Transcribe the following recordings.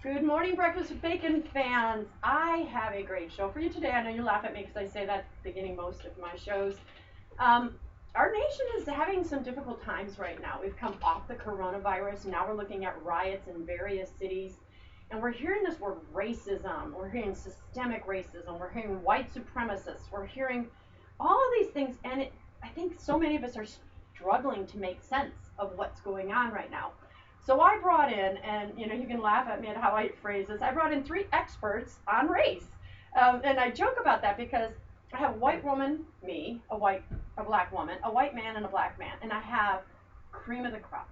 Good morning, Breakfast with Bacon fans. I have a great show for you today. I know you laugh at me because I say that at the beginning most of my shows. Um, our nation is having some difficult times right now. We've come off the coronavirus. Now we're looking at riots in various cities. And we're hearing this word racism. We're hearing systemic racism. We're hearing white supremacists. We're hearing all of these things. And I think so many of us are struggling to make sense of what's going on right now. So I brought in, and you can laugh at me at how I phrase this. I brought in three experts on race, and I joke about that because I have a white woman, me, a black woman, a white man, and a black man, and I have cream of the crop.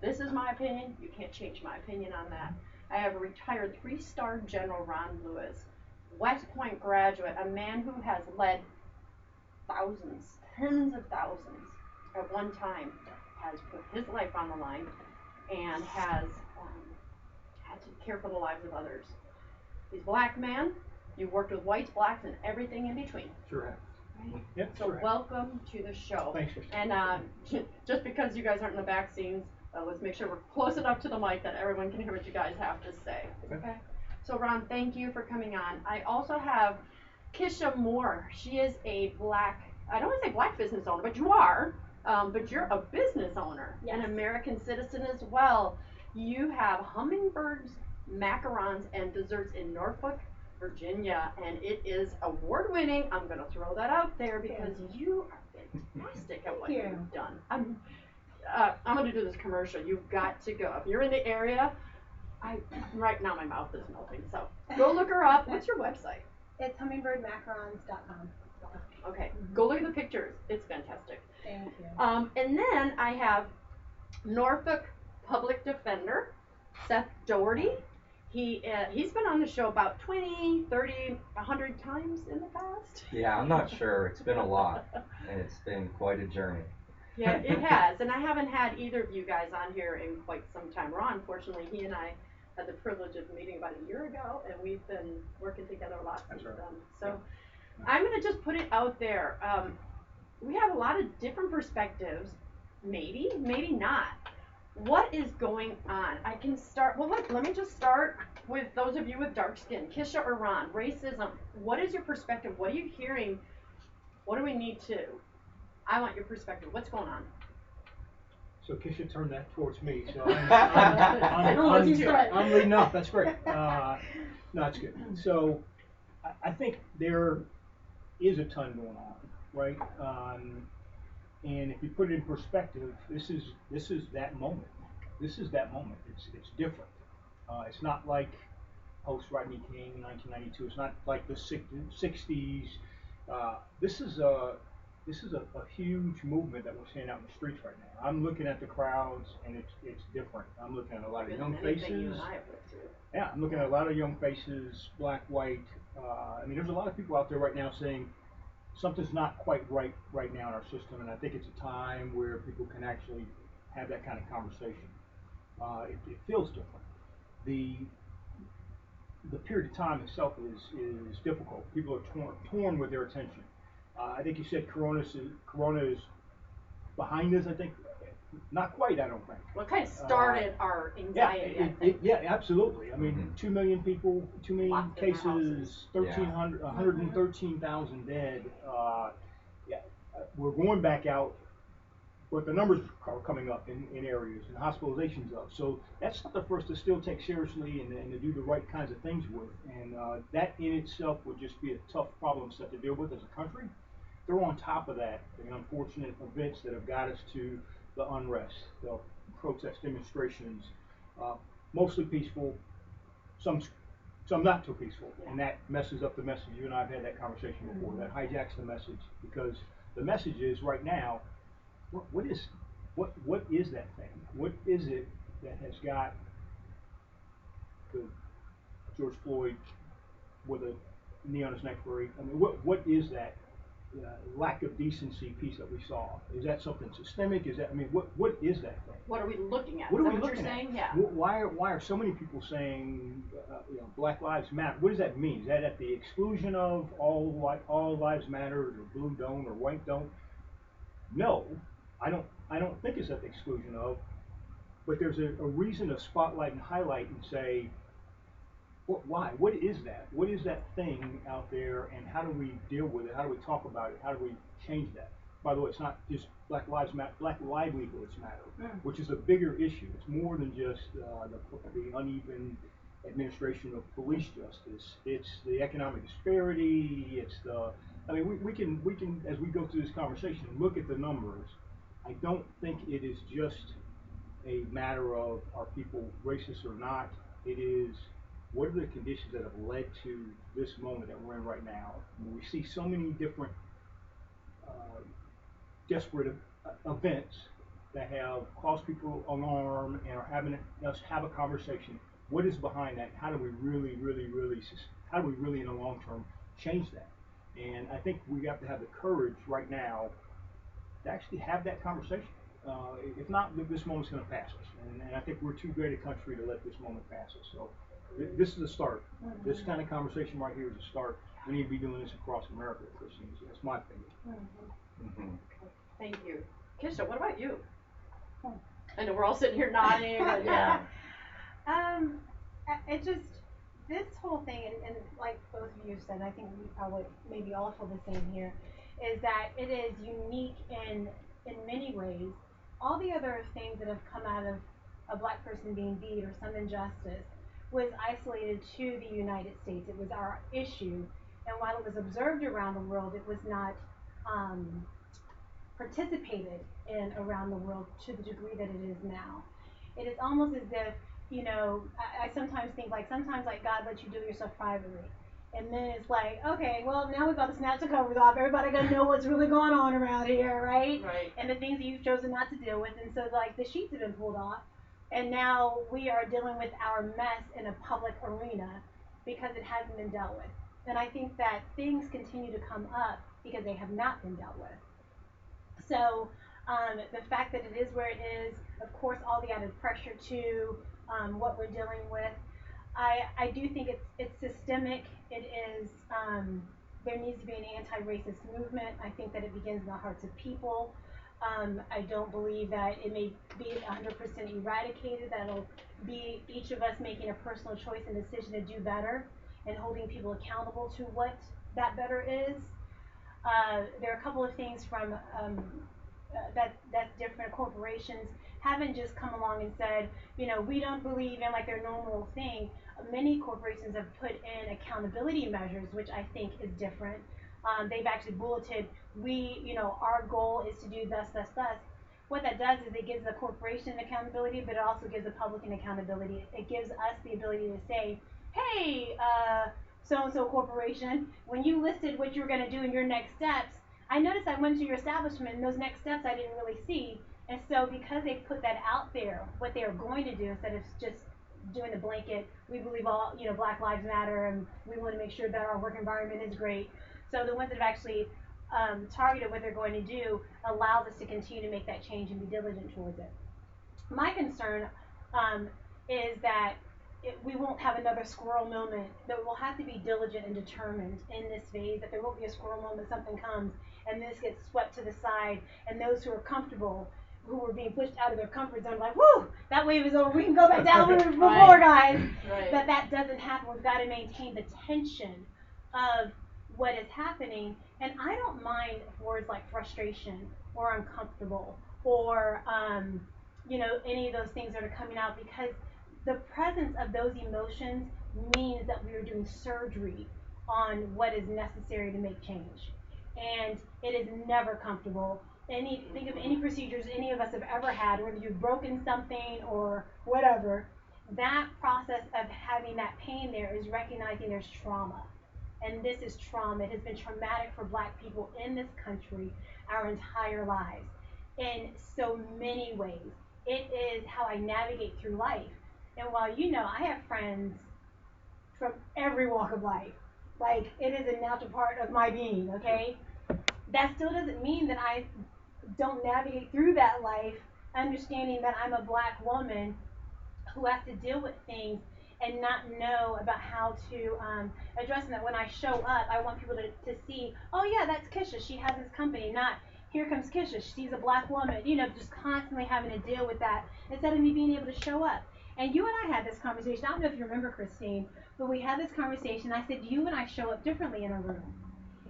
This is my opinion. You can't change my opinion on that. I have a retired three-star General Ron Lewis, West Point graduate, a man who has led thousands, tens of thousands at one time, has put his life on the line and has had to care for the lives of others. He's a black man. You've worked with whites, blacks, and everything in between. Sure have. Right? Yep, so sure welcome to the show. Thanks, Christine. And just because you guys aren't in the back scenes, let's make sure we're close enough to the mic that everyone can hear what you guys have to say. Okay? So Ron, thank you for coming on. I also have Kisha Moore. She is a I don't want to say black business owner, but you are. But you're a business owner, yes, an American citizen as well. You have hummingbirds, macarons, and desserts in Norfolk, Virginia, and it is award-winning. I'm going to throw that out there because you are fantastic at what you've done. I'm going to do this commercial. You've got to go. If you're in the area, right now my mouth is melting, so go look her up. What's your website? It's hummingbirdmacarons.com. Okay, go look at the pictures. It's fantastic. Thank you. And then I have Norfolk Public Defender, Seth Doherty. He's been on the show about 20, 30, 100 times in the past. Yeah, I'm not sure. It's been a lot, and it's been quite a journey. Yeah, it has. And I haven't had either of you guys on here in quite some time. Ron, unfortunately, he and I had the privilege of meeting about a year ago, and we've been working together a lot since then. So I'm going to just put it out there. We have a lot of different perspectives, maybe not. What is going on? I can start, let me just start with those of you with dark skin. Kisha or Ron, racism, what is your perspective? What are you hearing? What do we need to? I want your perspective. What's going on? So Kisha turned that towards me, so I'm leading off. That's great. No, that's good. So I think there is a ton going on, right? And if you put it in perspective, this is that moment. This is that moment. It's different. It's not like post Rodney King in 1992. It's not like the 60s. This is a huge movement that we're seeing out in the streets right now. I'm looking at the crowds, and it's different. I'm looking at a lot of young faces. Yeah, I'm looking at a lot of young faces, black, white. I mean, there's a lot of people out there right now saying something's not quite right now in our system, and I think it's a time where people can actually have that kind of conversation. It feels different. The period of time itself is difficult. People are torn with their attention. I think you said Corona is behind us. I think not quite. I don't think. What kind of started our anxiety? Yeah, absolutely. I mean, 2 million people, 2 million cases, 113,000 dead. We're going back out, but the numbers are coming up in areas, and hospitalizations up. So that's something for us to still take seriously and to do the right kinds of things with. And that in itself would just be a tough problem set to deal with as a country. Throw on top of that the unfortunate events that have got us to the unrest, the protest demonstrations, mostly peaceful, some not so peaceful, and that messes up the message. You and I have had that conversation before. That hijacks the message, because the message is right now, what is that thing? What is it that has got the George Floyd with a knee on his neck for I mean, what is that lack of decency piece that we saw? Is that something systemic? Is that, I mean, what is that thing? What are we looking at? What are we looking at? Saying? Yeah. Why are so many people saying Black Lives Matter? What does that mean? Is that at the exclusion of all lives matter, or blue don't, or white don't? No, I don't think it's at the exclusion of, but there's a reason to spotlight and highlight and say, Why? What is that? What is that thing out there, and how do we deal with it? How do we talk about it? How do we change that? By the way, it's not just Black Lives Matter, Black livelihoods matter, which is a bigger issue. It's more than just the uneven administration of police justice. It's the economic disparity. It's the, I mean, we can as we go through this conversation look at the numbers. I don't think it is just a matter of are people racist or not. It is what are the conditions that have led to this moment that we're in right now. We see so many different uh, desperate events that have caused people alarm and are having us have a conversation. What is behind that? How do we how do we really in the long term change that? And I think we have to have the courage right now to actually have that conversation. If not, this moment's going to pass us, and I think we're too great a country to let this moment pass us. So this is a start. This kind of conversation right here is a start. We need to be doing this across America, Christians. That's my opinion. Thank you. Kisha, what about you? I know we're all sitting here nodding. But yeah. It just, this whole thing, and like both of you said, I think we probably maybe all feel the same here, is that it is unique in many ways. All the other things that have come out of a black person being beat or some injustice was isolated to the United States. It was our issue, and while it was observed around the world, it was not participated in around the world to the degree that it is now. It is almost as if, you know, I sometimes think like sometimes like God lets you do yourself privately. And then it's like, okay, well now we've got to snatch the covers off. Everybody gonna know what's really going on around here, right? Right. And the things that you've chosen not to deal with. And so like the sheets have been pulled off. And now we are dealing with our mess in a public arena because it hasn't been dealt with. And I think that things continue to come up because they have not been dealt with. So the fact that it is where it is, of course, all the added pressure to what we're dealing with. I do think it's systemic. It is there needs to be an anti-racist movement. I think that it begins in the hearts of people. I don't believe that it may be 100% eradicated. That'll be each of us making a personal choice and decision to do better and holding people accountable to what that better is. There are a couple of things from that's different. Corporations haven't just come along and said, you know, we don't believe in like their normal thing. Many corporations have put in accountability measures, which I think is different. They've actually bulleted, our goal is to do thus, thus, thus. What that does is it gives the corporation accountability, but it also gives the public an accountability. It gives us the ability to say, hey, so-and-so corporation, when you listed what you were going to do in your next steps, I noticed I went to your establishment and those next steps I didn't really see. And so because they put that out there, what they are going to do instead of just doing the blanket, we believe all, Black Lives Matter and we want to make sure that our work environment is great. So the ones that have actually targeted what they're going to do allows us to continue to make that change and be diligent towards it. My concern is that we won't have another squirrel moment, that we'll have to be diligent and determined in this phase, that there won't be a squirrel moment, something comes, and this gets swept to the side, and those who are comfortable, who are being pushed out of their comfort zone, like, whoo, that wave is over, we can go back down where we were before, guys. Right. That doesn't happen. We've got to maintain the tension of what is happening, and I don't mind words like frustration or uncomfortable or, any of those things that are coming out, because the presence of those emotions means that we are doing surgery on what is necessary to make change. And it is never comfortable. Think of any procedures any of us have ever had, whether you've broken something or whatever. That process of having that pain there is recognizing there's trauma. And this is trauma. It has been traumatic for Black people in this country our entire lives in so many ways. It is how I navigate through life. And while I have friends from every walk of life, like it is a natural part of my being, okay? That still doesn't mean that I don't navigate through that life understanding that I'm a Black woman who has to deal with things and not know about how to address them. That when I show up, I want people to see, oh yeah, that's Kisha, she has this company, not here comes Kisha, she's a Black woman, just constantly having to deal with that instead of me being able to show up. And you and I had this conversation. I don't know if you remember, Christine, but we had this conversation. I said, you and I show up differently in a room.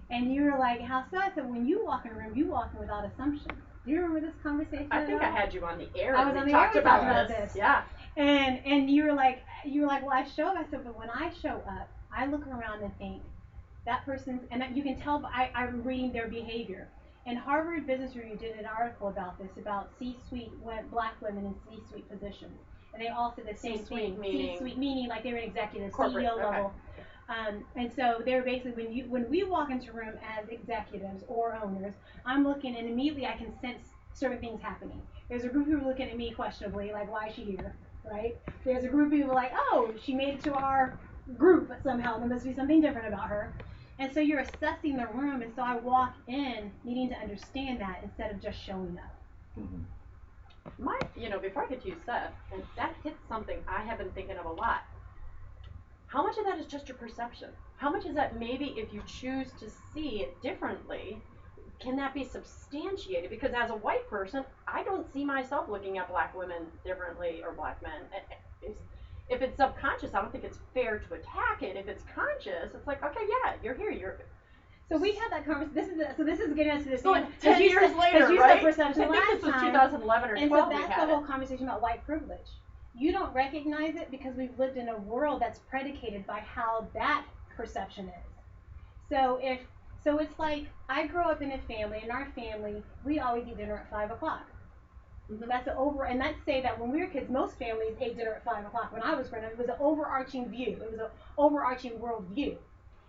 And you were like, how so? I said, when you walk in a room, you walk in without assumptions. Do you remember this conversation? I think I had you on the air. I was on the air. We talked about this. Yeah. And you were like, well, I show up. I said, but when I show up, I look around and think that person's, and you can tell I'm reading their behavior. And Harvard Business Review did an article about this, about C-suite, black women in C-suite positions. And they all said the same thing. C-suite meaning like they were executives, corporate, CEO level. And so they're basically, when we walk into a room as executives or owners, I'm looking and immediately I can sense certain things happening. There's a group of people looking at me questionably, like, why is she here, right? There's a group of people like, oh, she made it to our group, but somehow there must be something different about her. And so you're assessing the room, and so I walk in needing to understand that instead of just showing up. Mm-hmm. Before I get to you, Seth, and that hits something I have been thinking of a lot. How much of that is just your perception? How much is that maybe if you choose to see it differently, can that be substantiated? Because as a white person, I don't see myself looking at black women differently or black men. If it's subconscious, I don't think it's fair to attack it. If it's conscious, it's like, okay, yeah, you're here. So we had that conversation. This is getting us to this. So 10 years later, right? I think this was 2011 or 12. And so that's the whole conversation about white privilege. You don't recognize it because we've lived in a world that's predicated by how that perception is. So it's like I grew up in a family. In our family, we always eat dinner at 5 o'clock. Mm-hmm. And let's say that when we were kids, most families ate dinner at 5 o'clock. When I was growing up, it was an overarching view. It was an overarching world view.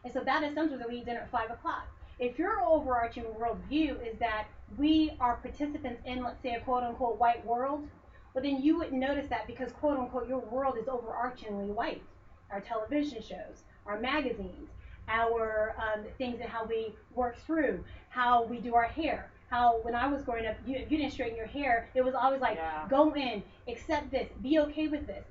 And so that assumption that we eat dinner at 5 o'clock. If your overarching world view is that we are participants in, let's say, a quote-unquote white world, well, then you wouldn't notice that because, quote-unquote, your world is overarchingly white. Our television shows, our magazines, our things and how we work through, how we do our hair. How when I was growing up, you didn't straighten your hair. It was always like, go in, accept this, be okay with this.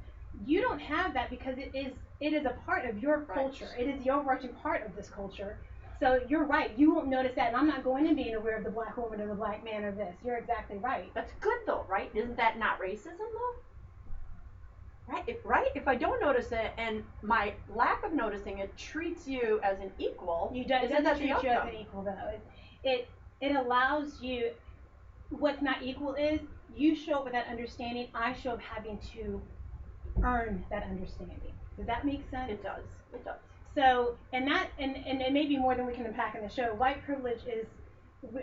You don't have that because it is a part of your culture. Right. It is the overarching part of this culture. So you're right. You won't notice that, and I'm not going in being aware of the black woman or the black man or this. You're exactly right. That's good though, right? Isn't that not racism though? Right? If I don't notice it, and my lack of noticing it treats you as an equal, it doesn't treat you as an equal though. It allows you. What's not equal is you show up with that understanding. I show up having to earn that understanding. Does that make sense? It does. So, and it may be more than we can unpack in the show. White privilege is.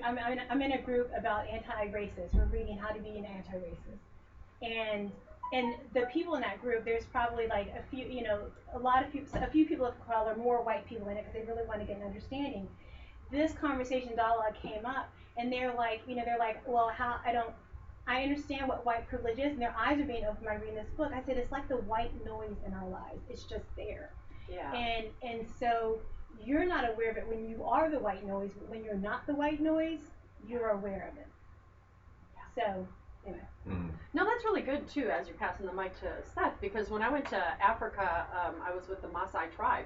I'm in a group about anti-racist. We're reading how to be an anti-racist, and the people in that group, there's probably like a few people of color, more white people in it because they really want to get an understanding. This conversation dialogue came up, and they're like, well, I understand what white privilege is, and their eyes are being opened by reading this book. I said, it's like the white noise in our lives. It's just there. Yeah. And so you're not aware of it when you are the white noise, but when you're not the white noise, you're aware of it. So, anyway. Mm. No, that's really good, too, as you're passing the mic to Seth, because when I went to Africa, I was with the Maasai tribe.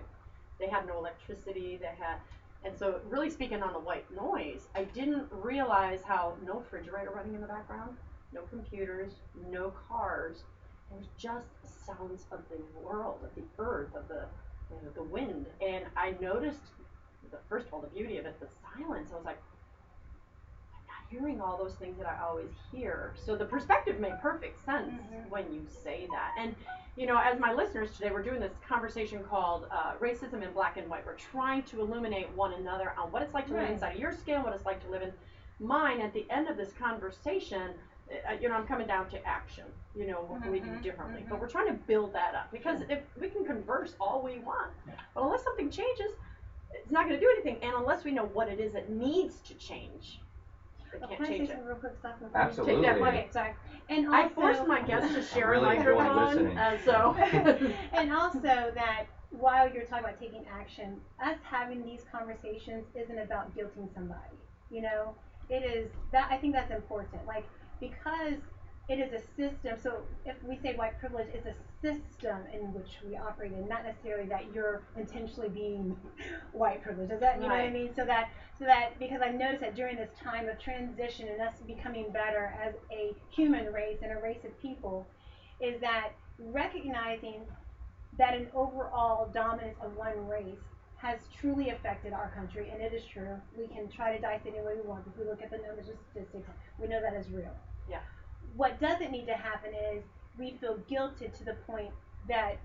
They had no electricity, and so really speaking on the white noise, I didn't realize how no refrigerator running in the background, no computers, no cars. It was just sounds of the world, of the earth, of the wind. And I noticed, first of all, the beauty of it, the silence. I was like, I'm not hearing all those things that I always hear. So the perspective made perfect sense when you say that. And as my listeners today, we're doing this conversation called Racism in Black and White. We're trying to illuminate one another on what it's like to live inside of your skin, what it's like to live in mine. At the end of this conversation, I'm coming down to action. What can we do differently? But we're trying to build that up because if we can converse all we want, but unless something changes, it's not going to do anything. And unless we know what it is that needs to change, it can't change it. Real quick stuff Absolutely. Okay, sorry. And also, I force my guests to share really a microphone, and also that while you're talking about taking action, us having these conversations isn't about guilting somebody. It is that I think that's important. Like because it is a system. So if we say white privilege, it's a system in which we operate in, not necessarily that you're intentionally being white privilege. Is that you know what I mean? So that because I've noticed that during this time of transition and us becoming better as a human race and a race of people, is that recognizing that an overall dominance of one race has truly affected our country, and it is true. We can try to dice it any way we want. If we look at the numbers and statistics, we know that is real. Yeah. What doesn't need to happen is we feel guilted to the point that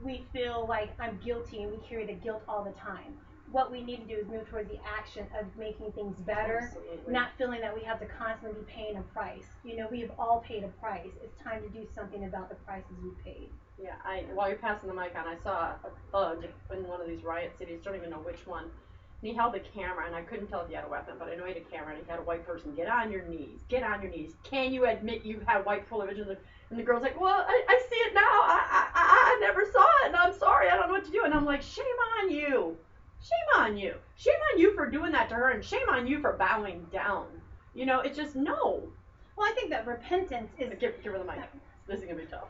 we feel like I'm guilty and we carry the guilt all the time. What we need to do is move towards the action of making things better, Absolutely. not feeling that we have to constantly be paying a price. You know, we have all paid a price. It's time to do something about the prices we paid. Yeah, while you're passing the mic on, I saw a thug in one of these riot cities, don't even know which one. And he held the camera, and I couldn't tell if he had a weapon, but I know he had a camera, and he had a white person, get on your knees, get on your knees. Can you admit you have white privilege? And the girl's like, well, I see it now. I never saw it, and I'm sorry, I don't know what to do. And I'm like, shame on you. Shame on you. Shame on you for doing that to her, and shame on you for bowing down. You know, it's just no. Well, I think that repentance is... Give her the mic. This is going to be tough.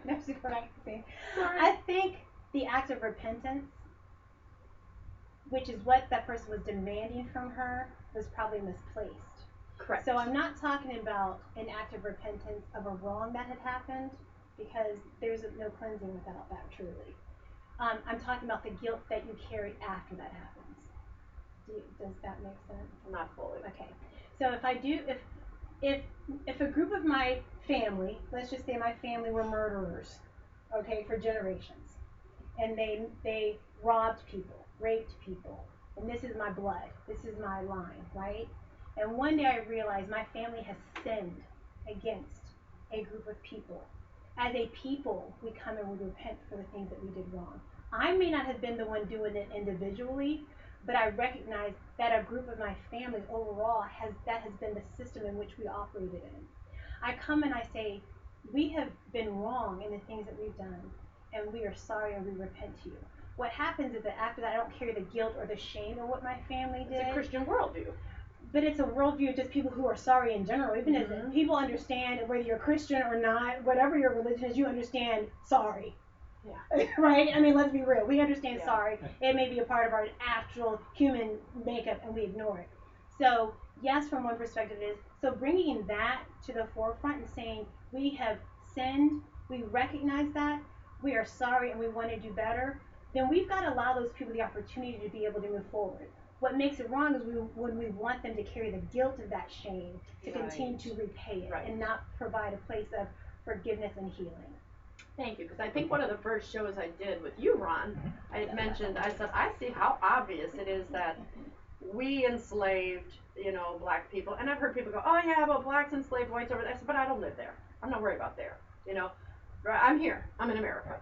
That's what I think. Sorry. I think the act of repentance, which is what that person was demanding from her, was probably misplaced. Correct. So I'm not talking about an act of repentance of a wrong that had happened, because there's no cleansing without that, truly. I'm talking about the guilt that you carry after that happens. Does that make sense? Not fully. Okay. So if a group of my family, let's just say my family were murderers, okay, for generations, and they robbed people, raped people, and this is my blood, this is my line, right? And one day I realized my family has sinned against a group of people. As a people, we come and we repent for the things that we did wrong. I may not have been the one doing it individually, but I recognize that a group of my family overall has been the system in which we operated in. I come and I say, we have been wrong in the things that we've done, and we are sorry and we repent to you. What happens is that after that, I don't carry the guilt or the shame of what my family did. It's a Christian worldview. But it's a worldview of just people who are sorry in general. Even as people understand, whether you're Christian or not, whatever your religion is, you understand sorry. Yeah. Right? I mean, let's be real. We understand Yeah. sorry. It may be a part of our actual human makeup, and we ignore it. So, yes, from one perspective it is. So bringing that to the forefront and saying, we have sinned, we recognize that, we are sorry, and we want to do better, then we've got to allow those people the opportunity to be able to move forward. What makes it wrong is when we want them to carry the guilt of that shame to continue to repay it and not provide a place of forgiveness and healing. Thank you, because I think one of the first shows I did with you, Ron, I had mentioned, I said, I see how obvious it is that we enslaved, black people. And I've heard people go, oh yeah, but blacks enslaved whites over there. I said, but I don't live there. I'm not worried about there. I'm here. I'm in America.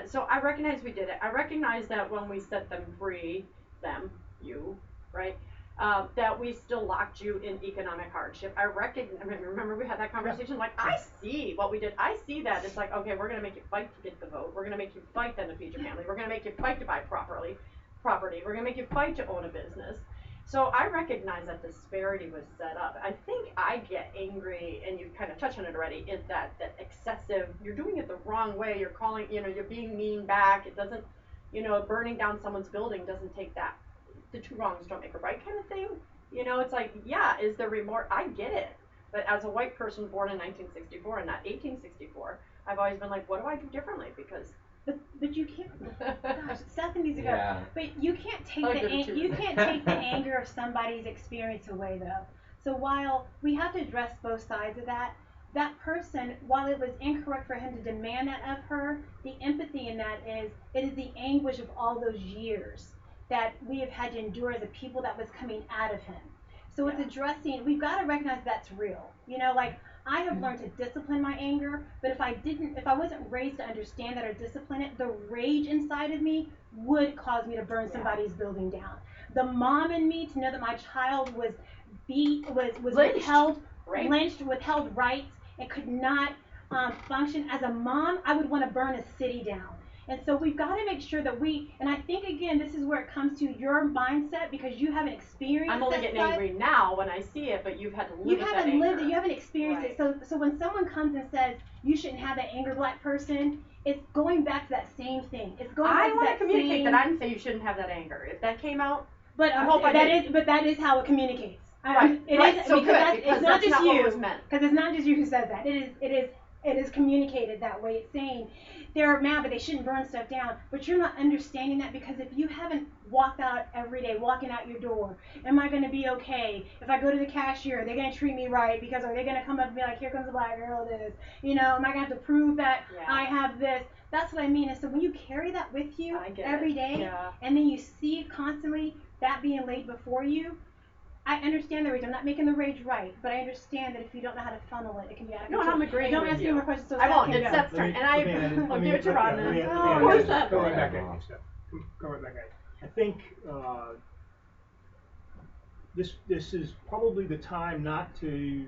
So I recognize we did it. I recognize that when we set them free, you, right? That we still locked you in economic hardship. Remember we had that conversation? Like, I see what we did. I see that. It's like, okay, we're going to make you fight to get the vote. We're going to make you fight then to feed your family. We're going to make you fight to buy property. We're going to make you fight to own a business. So I recognize that disparity was set up. I think I get angry, and you kind of touched on it already, is that excessive, you're doing it the wrong way. You're calling, you're being mean back. It doesn't, burning down someone's building doesn't take that. The two wrongs don't make a right kind of thing. It's like, yeah, is there remorse? I get it. But as a white person born in 1964 and not 1864, I've always been like, what do I do differently? Because but you can't. Gosh, Seth needs to go. Yeah. But you can't take the anger of somebody's experience away, though. So while we have to address both sides of that person, while it was incorrect for him to demand that of her, the empathy in that is it is the anguish of all those years that we have had to endure as a people that was coming out of him. So it's addressing, we've got to recognize that's real. Like I have learned to discipline my anger, but if I wasn't raised to understand that or discipline it, the rage inside of me would cause me to burn somebody's building down. The mom in me to know that my child was lynched, withheld rights, and could not function as a mom, I would want to burn a city down. And so we've got to make sure that and I think, again, this is where it comes to your mindset, because you haven't experienced I'm only getting angry now when I see it, but you've had to live with that anger. You haven't lived it. You haven't experienced it. So when someone comes and says, you shouldn't have that anger, black person, it's going back to that same thing. It's going back to that same... I want to communicate that I didn't say you shouldn't have that anger. If that came out, but I hope that is how it communicates. Right. It is, so because good, because it's not that's just not you. what was meant. Because it's not just you who says that. It is it is communicated that way. It's saying they're mad, but they shouldn't burn stuff down. But you're not understanding that, because if you haven't walked out every day, walking out your door, am I going to be okay? If I go to the cashier, are they going to treat me right? Because are they going to come up and be like, here comes a black girl, this? You know, am I going to have to prove that I have this? That's what I mean. And so when you carry that with you every day, and then you see constantly that being laid before you, I understand the rage. I'm not making the rage right, but I understand that if you don't know how to funnel it, it can be out of control. No, I'm agreeing Don't with ask you. me more questions. So I won't. It's Seth Seth's turn, and I'll give it to Ron then. Go Seth. right back at you, Steph. Go right back at you. I think this is probably the time not to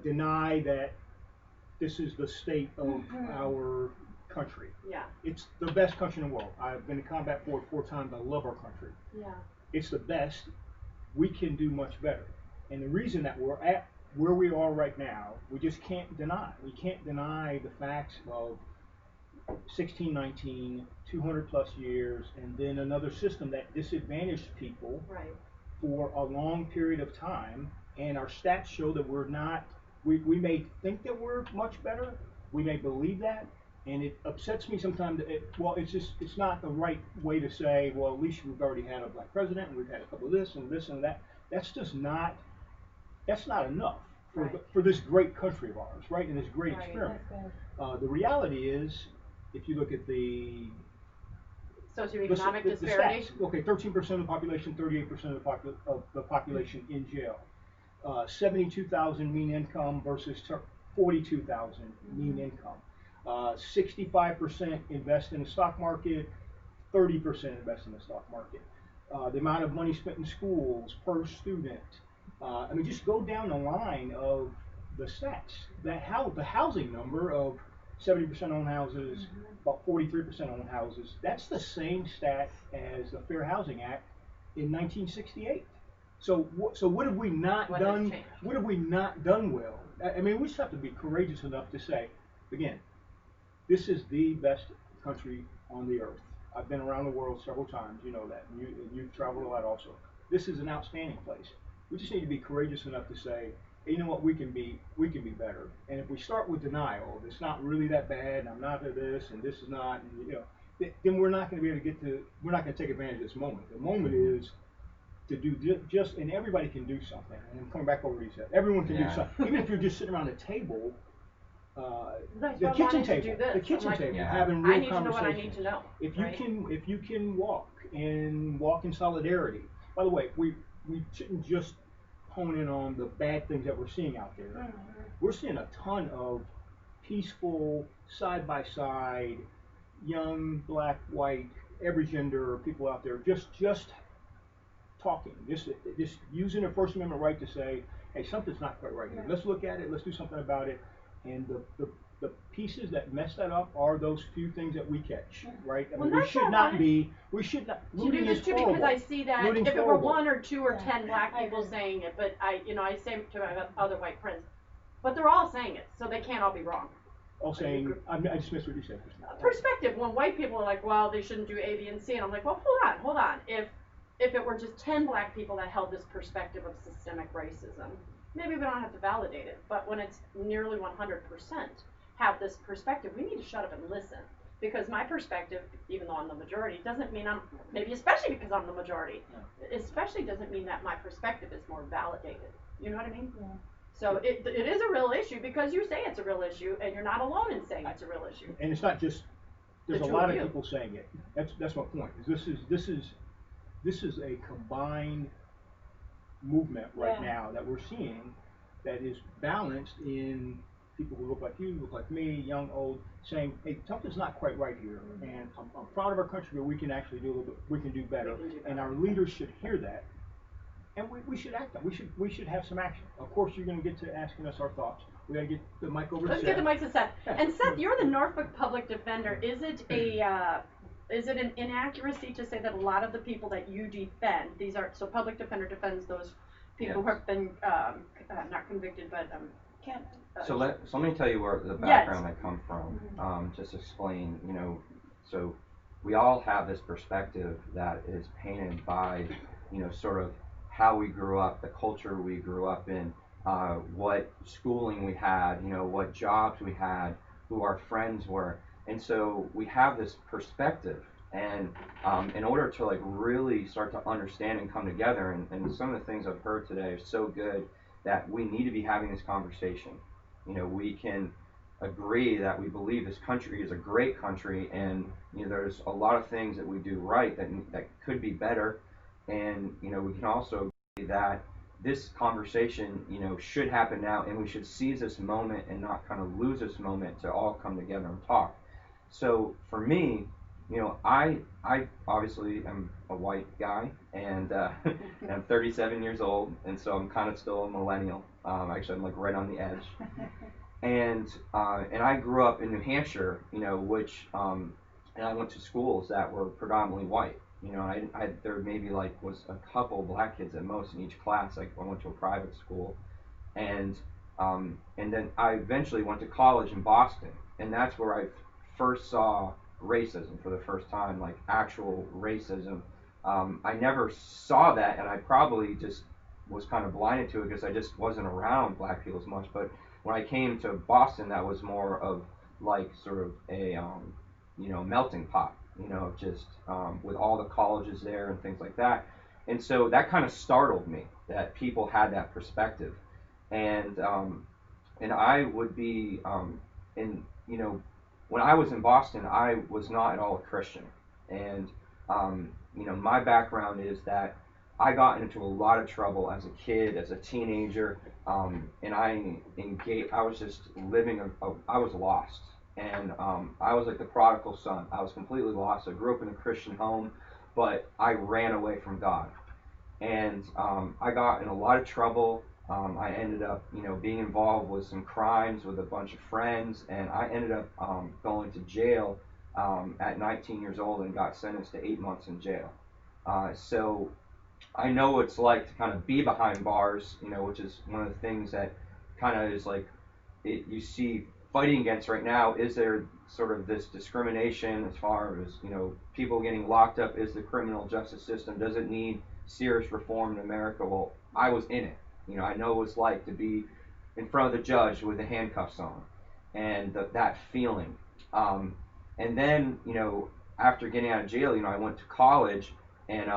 deny that this is the state of our country. Yeah. It's the best country in the world. I've been in combat for it 4 times. I love our country. Yeah. It's the best. We can do much better. And the reason that we're at where we are right now, we just can't deny. We can't deny the facts of 1619, 200 plus years, and then another system that disadvantaged people for a long period of time. And our stats show that we're not, we may think that we're much better. We may believe that. And it upsets me sometimes that it's not the right way to say, well, at least we've already had a black president and we've had a couple of this and that. That's just not, that's not enough for this great country of ours, right? And this great experiment. The reality is, if you look at the socioeconomic disparity. The stats, okay, 13% of the population, 38% of the population in jail. 72,000 mean income versus 42,000 mean income. 65% invest in the stock market, 30% invest in the stock market. The amount of money spent in schools per student. I mean, just go down the line of the stats. The housing number of 70% owned houses, about 43% owned houses. That's the same stat as the Fair Housing Act in 1968. So what have we not done? What have we not done well? I mean, we just have to be courageous enough to say, again, this is the best country on the earth. I've been around the world several times, you know that. You've traveled a lot also. This is an outstanding place. We just need to be courageous enough to say, hey, you know what, we can be better. And if we start with denial, it's not really that bad, and I'm not this, and this is not, and, you know, then we're not going to be able to we're not going to take advantage of this moment. The moment is to do just, and everybody can do something. And I'm coming back over to you, Seth. Everyone can do something. Even if you're just sitting around a table, the kitchen table, having real conversations. I need to know what I need to know. If you can walk in solidarity. By the way, we shouldn't just hone in on the bad things that we're seeing out there. We're seeing a ton of peaceful, side by side, young, black, white, every gender people out there just talking, just using a First Amendment right to say, hey, something's not quite right here. Let's look at it. Let's do something about it. And the pieces that mess that up are those few things that we catch, right? I mean, we should not. Looting is horrible. Because I see that if it were 1 or 2 or 10 black people saying it, but I say to my other white friends, but they're all saying it, so they can't all be wrong. All saying, I just missed what you said. Perspective. When white people are like, well, they shouldn't do A, B, and C, and I'm like, well, hold on. If it were just 10 black people that held this perspective of systemic racism, maybe we don't have to validate it. But when it's nearly 100% have this perspective, we need to shut up and listen. Because my perspective, even though I'm the majority, doesn't mean maybe especially because I'm the majority, especially doesn't mean that my perspective is more validated. You know what I mean? Yeah. So it is a real issue because you say it's a real issue, and you're not alone in saying it's a real issue. And it's not just, there's a lot of people saying it. That's my point. This is a combined movement now that we're seeing that is balanced in people who look like you, look like me, young, old, saying, hey, something's not quite right here. And I'm proud of our country, but we can actually do a little bit, we can do better. And our leaders should hear that. And we should act on it. We should have some action. Of course, you're going to get to asking us our thoughts. We got to get the mic over to Seth. Let's get the mic to Seth. And Seth, you're the Norfolk Public Defender. Is it an inaccuracy to say that a lot of the people that you defend, so public defender defends those people who have been not convicted, but so let me tell you where the background I come from. Just explain, so we all have this perspective that is painted by, sort of how we grew up, the culture we grew up in, what schooling we had, what jobs we had, who our friends were. And so we have this perspective. And in order to like really start to understand and come together, and some of the things I've heard today are so good that we need to be having this conversation. We can agree that we believe this country is a great country, and there's a lot of things that we do right that could be better, and we can also agree that this conversation should happen now, and we should seize this moment and not kind of lose this moment to all come together and talk. So for me, I obviously am a white guy, and I'm 37 years old, and so I'm kind of still a millennial. Actually, I'm like right on the edge. And I grew up in New Hampshire, which and I went to schools that were predominantly white. There maybe like was a couple black kids at most in each class. Like I went to a private school, and then I eventually went to college in Boston, and that's where I first saw racism for the first time, like actual racism. I never saw that, and I probably just was kind of blinded to it because I just wasn't around black people as much. But when I came to Boston, that was more of like sort of a melting pot, just with all the colleges there and things like that. And so that kind of startled me that people had that perspective, and I would be in when I was in Boston, I was not at all a Christian, and my background is that I got into a lot of trouble as a kid, as a teenager, and I was just living I was lost, and I was like the prodigal son. I was completely lost. I grew up in a Christian home, but I ran away from God, and I got in a lot of trouble. I ended up, being involved with some crimes with a bunch of friends, and I ended up going to jail at 19 years old and got sentenced to 8 months in jail. So I know what it's like to kind of be behind bars, which is one of the things that kind of is like you see fighting against right now. Is there sort of this discrimination as far as people getting locked up? Is the criminal justice system, does it need serious reform in America? Well, I was in it. I know what it's like to be in front of the judge with the handcuffs on, and that feeling. And then, after getting out of jail, I went to college, and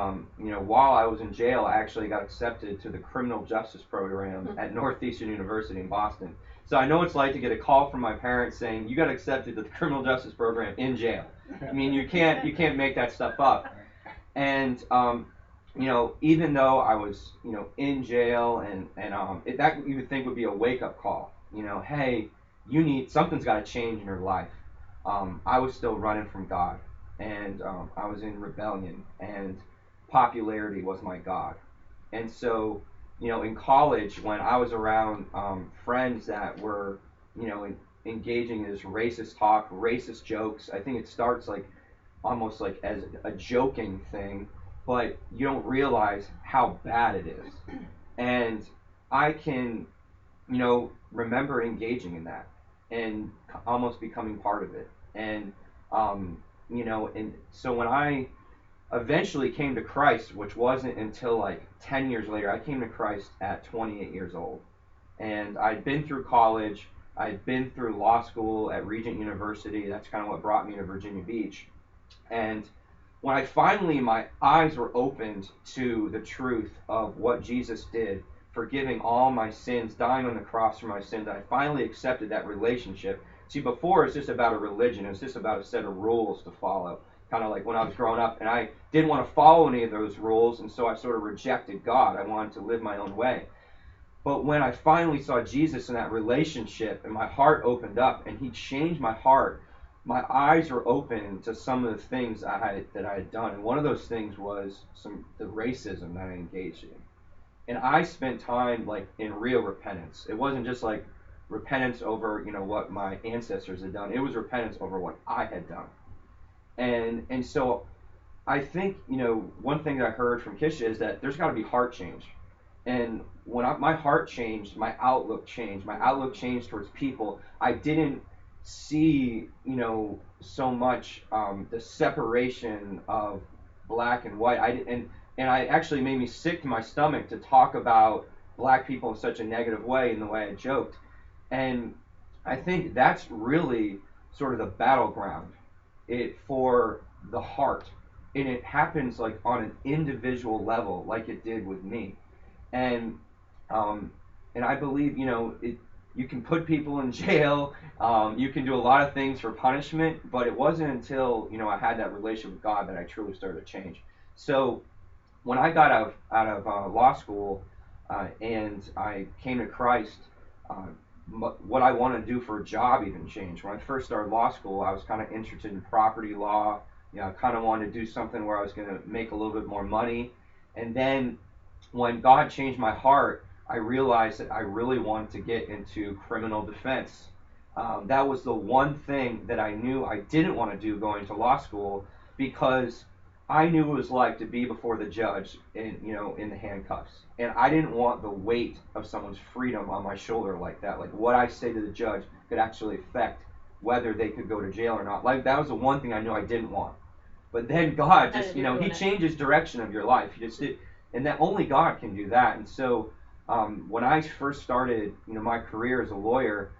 while I was in jail, I actually got accepted to the criminal justice program at Northeastern University in Boston. So I know what it's like to get a call from my parents saying you got accepted to the criminal justice program in jail. I mean, you can't make that stuff up. And even though I was, in jail, and that you would think would be a wake-up call. Hey, something's got to change in your life. I was still running from God, and I was in rebellion, and popularity was my God. And so, in college, when I was around friends that were, engaging in this racist talk, racist jokes, I think it starts like almost like as a joking thing, but you don't realize how bad it is. And I can, remember engaging in that and almost becoming part of it. And, and so when I eventually came to Christ, which wasn't until like 10 years later, I came to Christ at 28 years old. And I'd been through college, I'd been through law school at Regent University. That's kind of what brought me to Virginia Beach. And when my eyes were opened to the truth of what Jesus did, forgiving all my sins, dying on the cross for my sins, I finally accepted that relationship. See, before it's just about a religion, it's just about a set of rules to follow. Kind of like when I was growing up, and I didn't want to follow any of those rules, and so I sort of rejected God. I wanted to live my own way. But when I finally saw Jesus in that relationship, and my heart opened up, and He changed my heart, my eyes were open to some of the things that I had done. And one of those things was the racism that I engaged in. And I spent time like in real repentance. It wasn't just like repentance over, what my ancestors had done. It was repentance over what I had done. And so I think, one thing that I heard from Kisha is that there's got to be heart change. And when my heart changed, my outlook changed. My outlook changed towards people. I didn't see, so much the separation of black and white. And I actually made me sick to my stomach to talk about black people in such a negative way in the way I joked. And I think that's really sort of the battleground for the heart. And it happens like on an individual level, like it did with me. And um, and I believe, you can put people in jail, you can do a lot of things for punishment, but it wasn't until I had that relationship with God that I truly started to change. So when I got out of law school and I came to Christ, uh, what I wanted to do for a job even changed. When I first started law school, I was kind of interested in property law. I kind of wanted to do something where I was going to make a little bit more money. And then when God changed my heart, I realized that I really wanted to get into criminal defense. That was the one thing that I knew I didn't want to do going to law school, because I knew what it was like to be before the judge in the handcuffs. And I didn't want the weight of someone's freedom on my shoulder like that. Like what I say to the judge could actually affect whether they could go to jail or not. Like that was the one thing I knew I didn't want. But then God just, he changes direction of your life. He just did, and that only God can do that. And so when I first started, my career as a lawyer,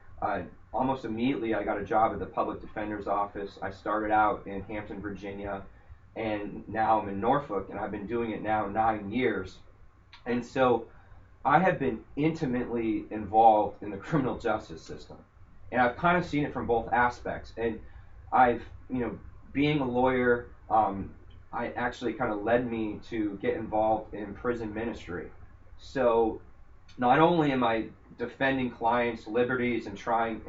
almost immediately I got a job at the public defender's office. I started out in Hampton, Virginia, and now I'm in Norfolk, and I've been doing it now 9 years. And so I have been intimately involved in the criminal justice system, and I've kind of seen it from both aspects. And I've, being a lawyer, I actually kind of led me to get involved in prison ministry. So not only am I defending clients' liberties and trying